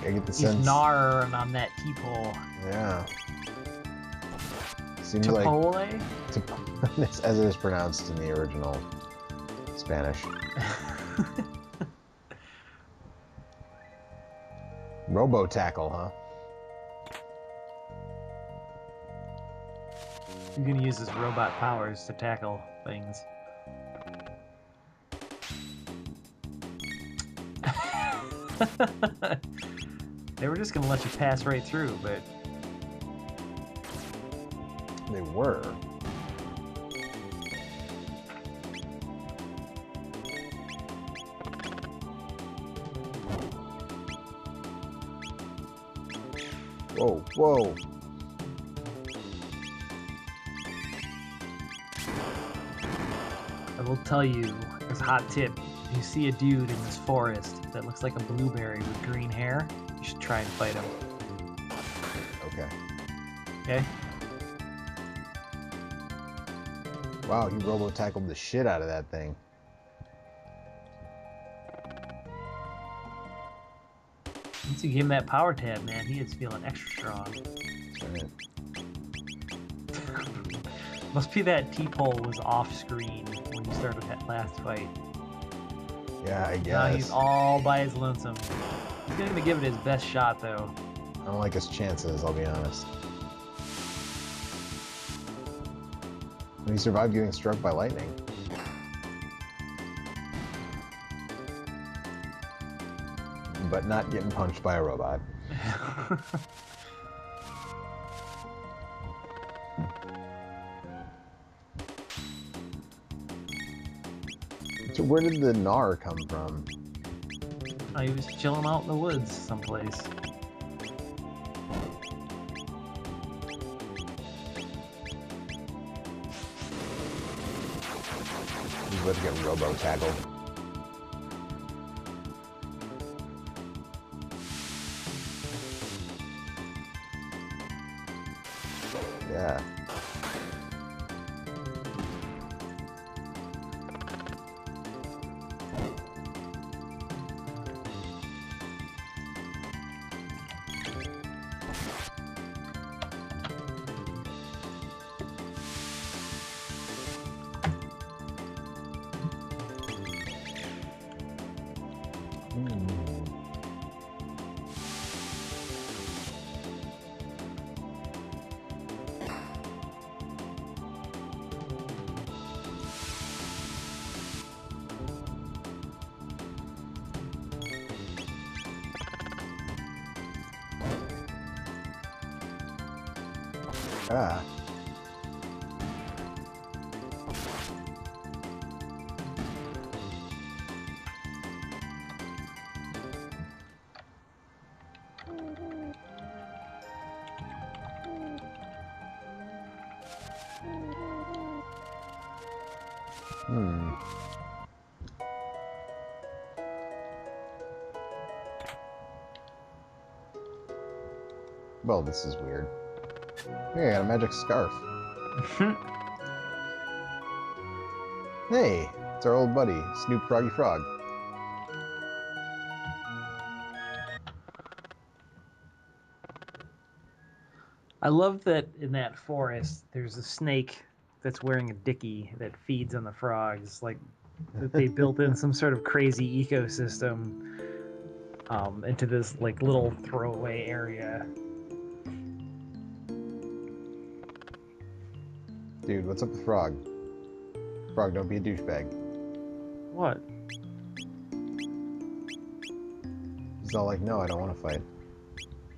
I get the sense. He's gnarring on that T-pole. Yeah. Seems Chipotle? like as it is pronounced in the original Spanish. Robo tackle, huh? He's gonna use his robot powers to tackle things. They were just gonna let you pass right through, but They were. Whoa, whoa. I will tell you, as a hot tip, if you see a dude in this forest that looks like a blueberry with green hair, you should try and fight him. Okay. Okay? Wow, he robo-tackled the shit out of that thing. Once you give him that power tab, man, he is feeling extra strong. That's right. Must be that T-pole was off screen when you started that last fight. Yeah, I guess. Now he's all by his lonesome. He's gonna give it his best shot, though. I don't like his chances, I'll be honest. He survived getting struck by lightning. But not getting punched by a robot. So where did the Gnar come from? Oh, he was chilling out in the woods someplace. He's about to get robo-tackled. Yeah. Ah. Hmm. Well, this is weird. Hey, I got a magic scarf. Hey, it's our old buddy, Snoop Froggy Frog. I love that in that forest there's a snake that's wearing a dickie that feeds on the frogs. Like that they built in some sort of crazy ecosystem into this like little throwaway area. Dude, what's up with Frog? Frog, don't be a douchebag. What? He's all like, no, I don't want to fight.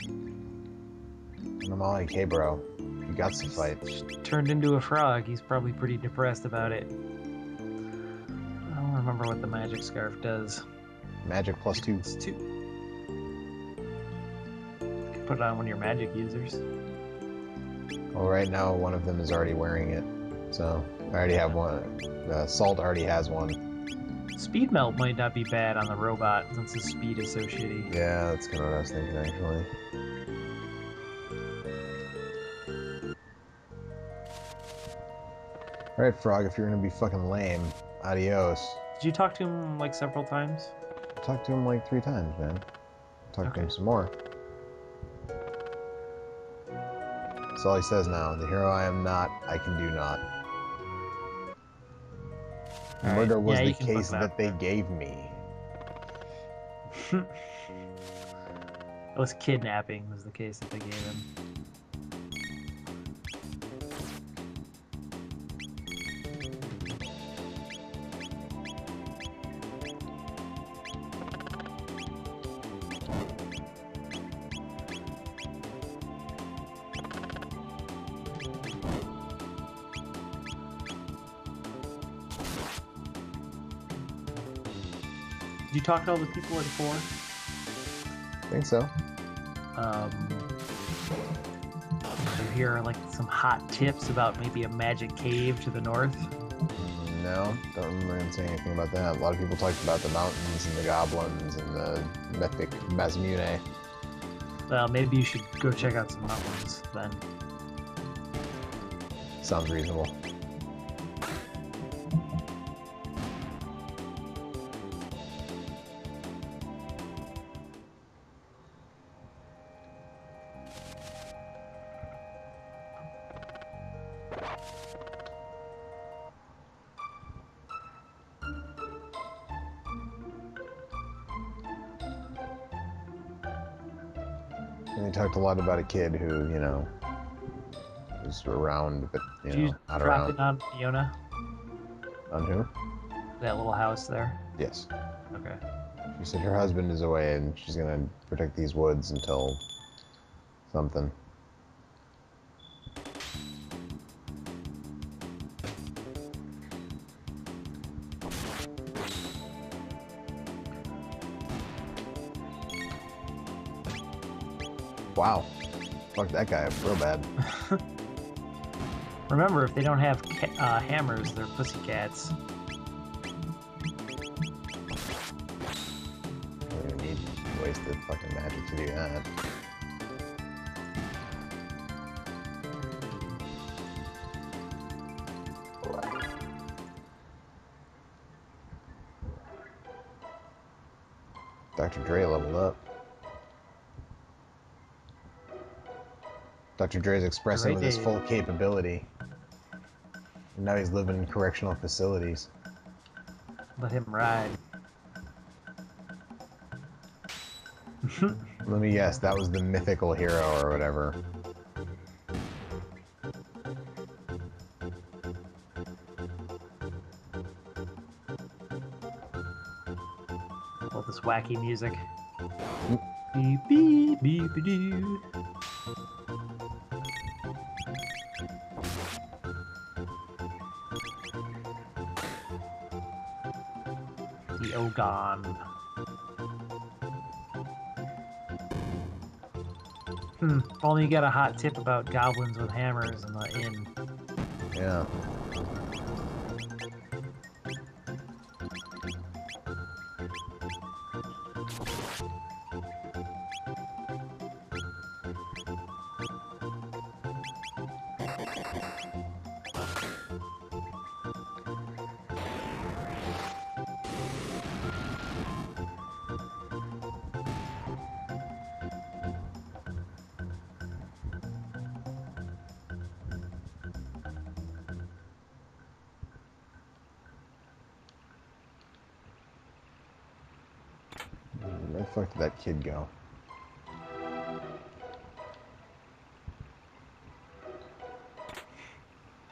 And I'm all like, hey, bro, you got to fight. Turned into a frog. He's probably pretty depressed about it. I don't remember what the magic scarf does. Magic +2. It's 2. You can put it on one of your magic users. Well, right now, one of them is already wearing it. So, I already have one. Salt already has one. Speed melt might not be bad on the robot since his speed is so shitty. Yeah, that's kind of what I was thinking, actually. Alright, Frog, if you're gonna be fucking lame, adios. Did you talk to him like several times? Talk to him like 3 times, man. Talk to him some more. That's all he says now. The hero I am not, I can do not. All Murder right. was Yeah, the you can case look it that up. they gave me. It was kidnapping was the case that they gave him. Did you talk to all the people at 4? I think so. Did you hear like some hot tips about maybe a magic cave to the north? No, don't remember him saying anything about that. A lot of people talked about the mountains and the goblins and the mythic Masamune. Well, maybe you should go check out some mountains then. Sounds reasonable. And they talked a lot about a kid who, you know, was around, but, Did you you know, not drop around. in on Fiona? On who? That little house there? Yes. Okay. She said her husband is away and she's gonna protect these woods until something. Wow. Fuck that guy up real bad. Remember, if they don't have hammers, they're pussycats. I don't need wasted fucking magic to do that. Dr. Dre leveled up. Dr. Dre's expressing with his Dre full capability. And now he's living in correctional facilities. Let him ride. Let me guess, that was the mythical hero or whatever. All this wacky music. Beep beep beep doo. The Ogon. If only you got a hot tip about goblins with hammers in the inn. Yeah. Where the fuck did that kid go?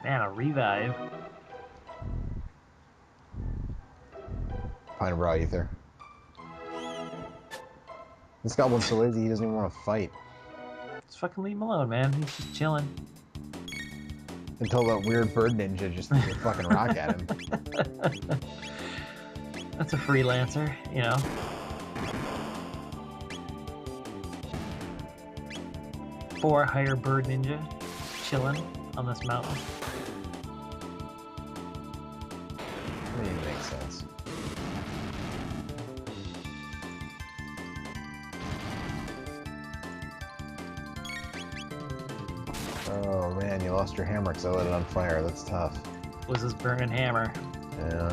Man, a revive. Pine raw ether. This goblin's so lazy he doesn't even want to fight. Just fucking leave him alone, man. He's just chilling. Until that weird bird ninja just threw a fucking rock at him. That's a freelancer, you know. For hire bird ninja chilling on this mountain. That didn't make sense. Oh man, you lost your hammer because I lit it on fire. That's tough. Was this burning hammer? Yeah.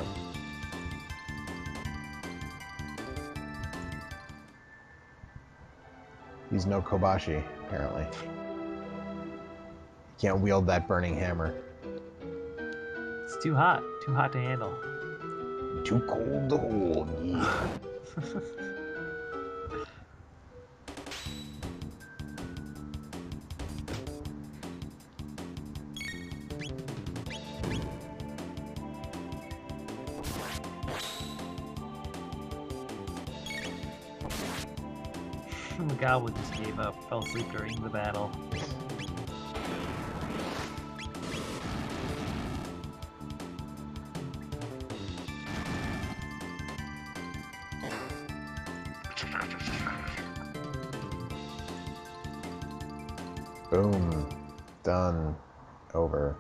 He's no Kobashi, apparently. He can't wield that burning hammer. It's too hot to handle. Too cold to hold. Yeah. The goblin just gave up, fell asleep during the battle. Boom. Done. Over.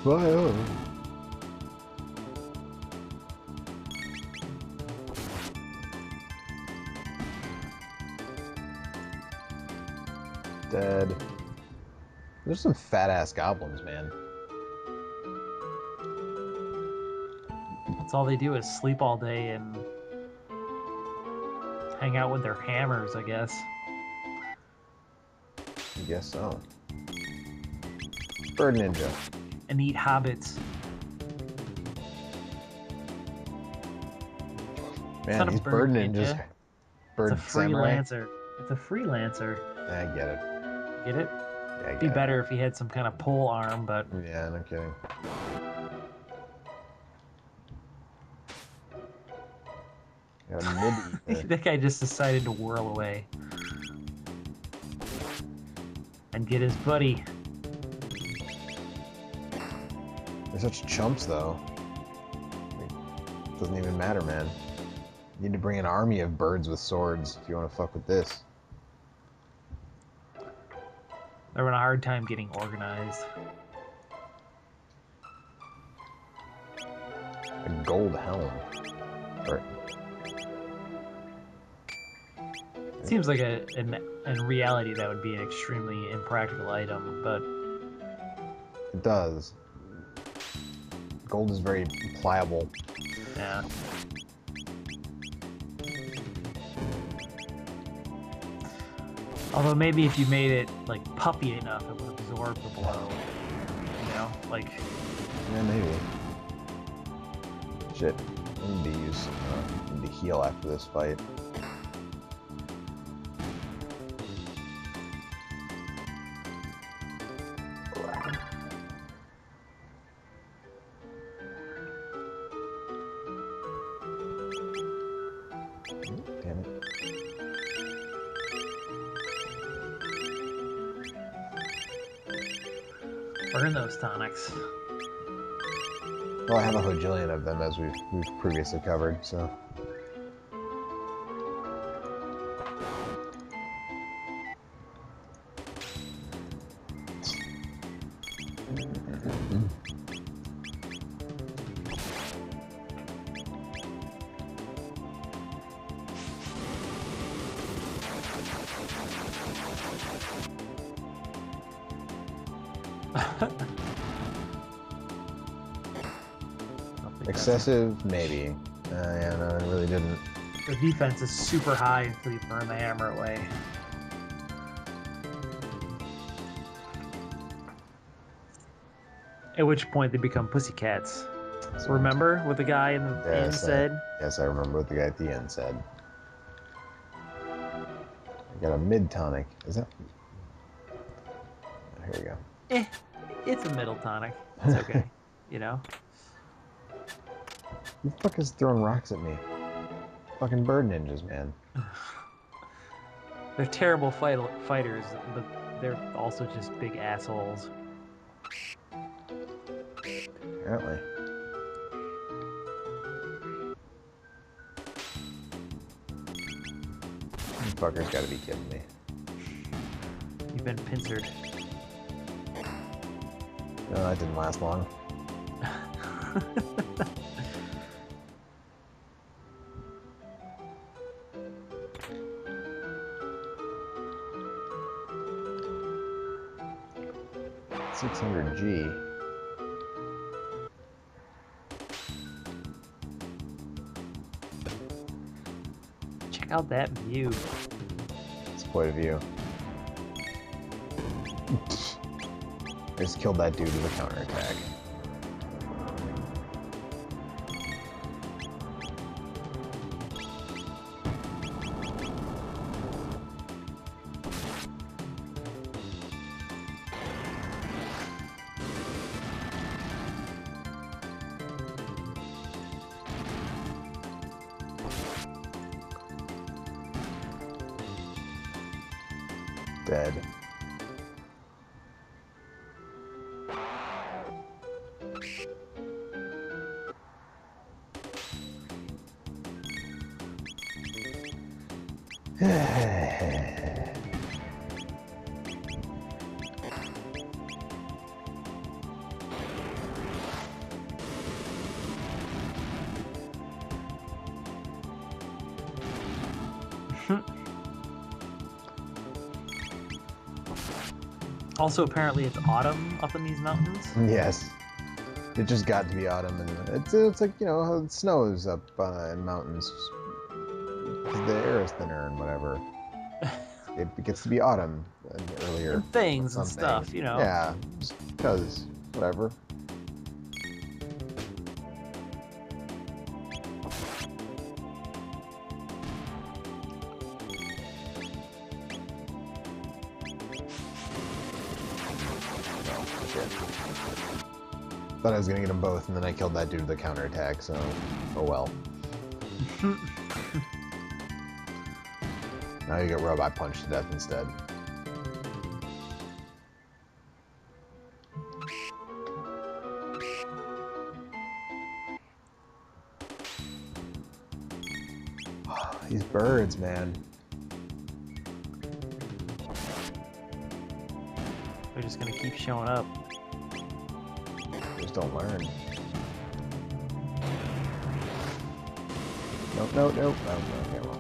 Whoa. Dead. There's some fat ass goblins, man. That's all they do is sleep all day and hang out with their hammers, I guess. I guess so. Bird ninja. And eat hobbits. Man, not a these bird bird ninja. ninjas. Bird It's a samurai. freelancer. It's a freelancer. Yeah, I get it. Get it? Yeah, I It'd be get better if he had some kind of pole arm, but it. Yeah, no kidding. Got a mid-ether. that guy just decided to whirl away. And get his buddy. They're such chumps, though. Like, doesn't even matter, man. You need to bring an army of birds with swords if you want to fuck with this. They're having a hard time getting organized. A gold helm. Or... Seems like in reality that would be an extremely impractical item, but It does. Gold is very pliable. yeah. Although maybe if you made it like puffy enough, it would absorb the blow. You know, like Yeah, maybe. Shit. I need to use some, need to heal after this fight. Damn it. Burn those tonics. Well, I have a hojillion of them, as we've previously covered, so... Excessive, maybe. Yeah, no, it really didn't. The defense is super high until you burn the hammer away. At which point they become pussycats. So, remember what the guy in the end said? Yes, I remember what the guy at the end said. I got a mid tonic. Is that... Here we go. It's a middle tonic. It's okay. You know? Who the fuck is throwing rocks at me? Fucking bird ninjas, man. They're terrible fighters, but they're also just big assholes. Apparently. You fuckers gotta be kidding me. You've been pincered. No, that didn't last long. $600G. Check out that view. It's quite a view. I just killed that dude with a counterattack. Dead. Also, apparently it's autumn up in these mountains. Yes. It just got to be autumn, and it's like, you know, how it snows up in mountains. The air is thinner and whatever. It gets to be autumn earlier. And things and stuff, you know. Yeah, just because, whatever. Thought I was gonna get them both, and then I killed that dude with the counterattack, so oh well. Now you get robot punched to death instead. These birds, man. They're just gonna keep showing up. They just don't learn. Nope, nope, nope. Oh, okay, well.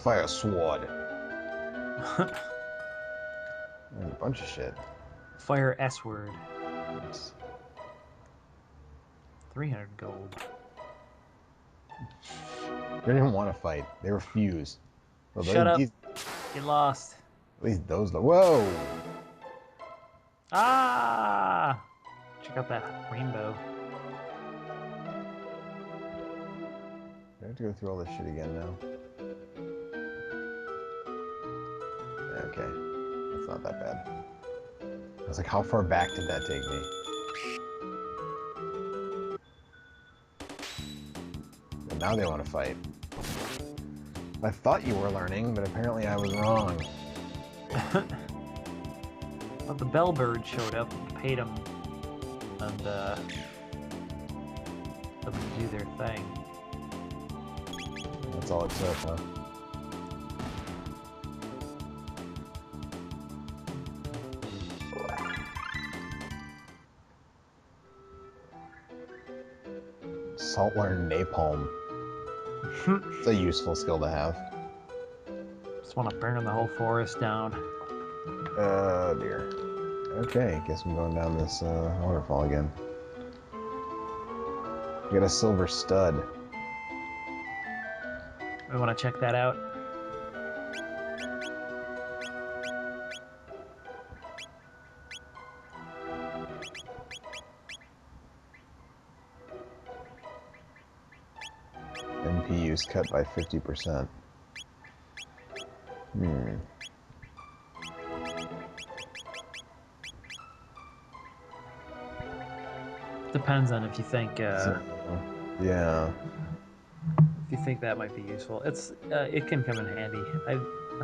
Fire sword. A bunch of shit. Fire S word. Oops. 300 gold. They didn't want to fight. They refused. Well, Shut up. these, Get lost. at least those. Whoa! Ah! Check out that rainbow. I have to go through all this shit again now. Okay, that's not that bad. I was like, how far back did that take me? And now they want to fight. I thought you were learning, but apparently I was wrong. Well, the bellbird showed up, paid them, and let them do their thing. That's all it took, huh? Saltwater napalm. It's a useful skill to have. Just want to burn the whole forest down. Oh dear. Okay, guess I'm going down this waterfall again. We got a silver stud. We want to check that out. MP use cut by 50%. Depends on if you think Yeah. if you think that might be useful. It can come in handy. I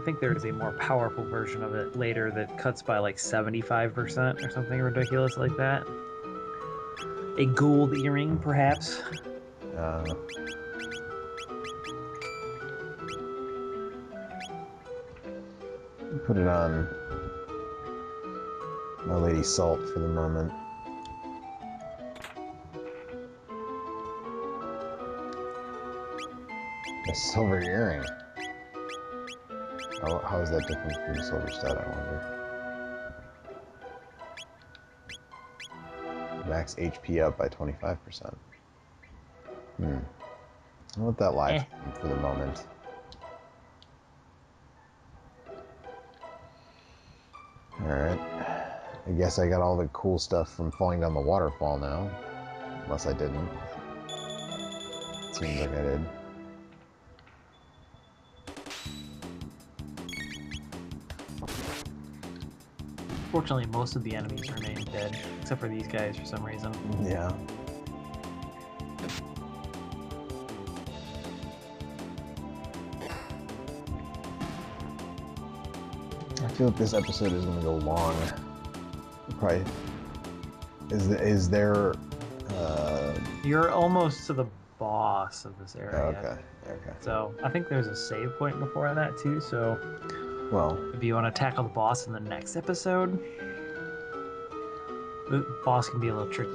think there is a more powerful version of it later that cuts by like 75% or something ridiculous like that. A gold earring, perhaps. Put it on My Lady Salt for the moment. A silver earring. How is that different from the silver stud, I wonder? Max HP up by 25%. I'll let that lie for the moment. Alright. I guess I got all the cool stuff from falling down the waterfall now. Unless I didn't. Seems like I did. Fortunately, most of the enemies remain dead, except for these guys for some reason. Yeah. I feel like this episode is going to go long. Probably. Is there? You're almost to the boss of this area. Okay. Okay. So I think there's a save point before that too. So, well, if you want to tackle the boss in the next episode, the boss can be a little tricky.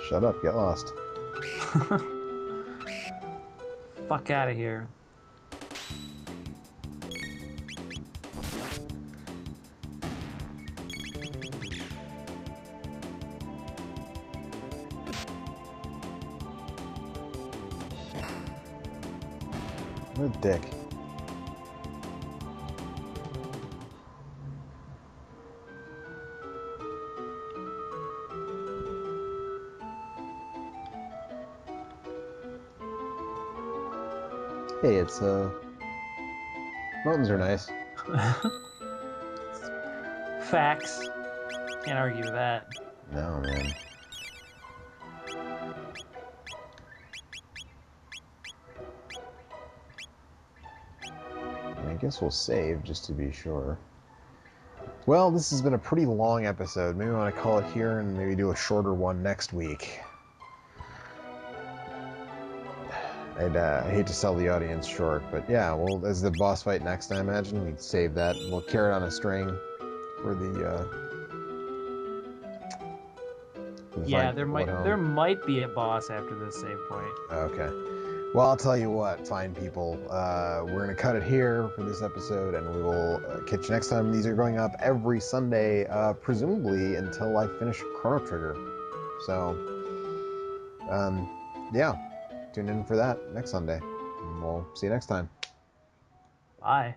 Shut up. Get lost. Fuck out of here. What a dick. Hey, it's mountains are nice. Facts. Can't argue with that. No, man. I guess we'll save just to be sure. Well, this has been a pretty long episode. Maybe I want to call it here and maybe do a shorter one next week. I hate to sell the audience short, but yeah, well, as the boss fight next, I imagine we'd save that. We'll carry it on a string for the yeah, there might be a boss after this save point. Okay. Well, I'll tell you what, fine people. We're going to cut it here for this episode, and we will catch you next time. These are going up every Sunday, presumably until I finish Chrono Trigger. So, um, yeah, tune in for that next Sunday. And we'll see you next time. Bye.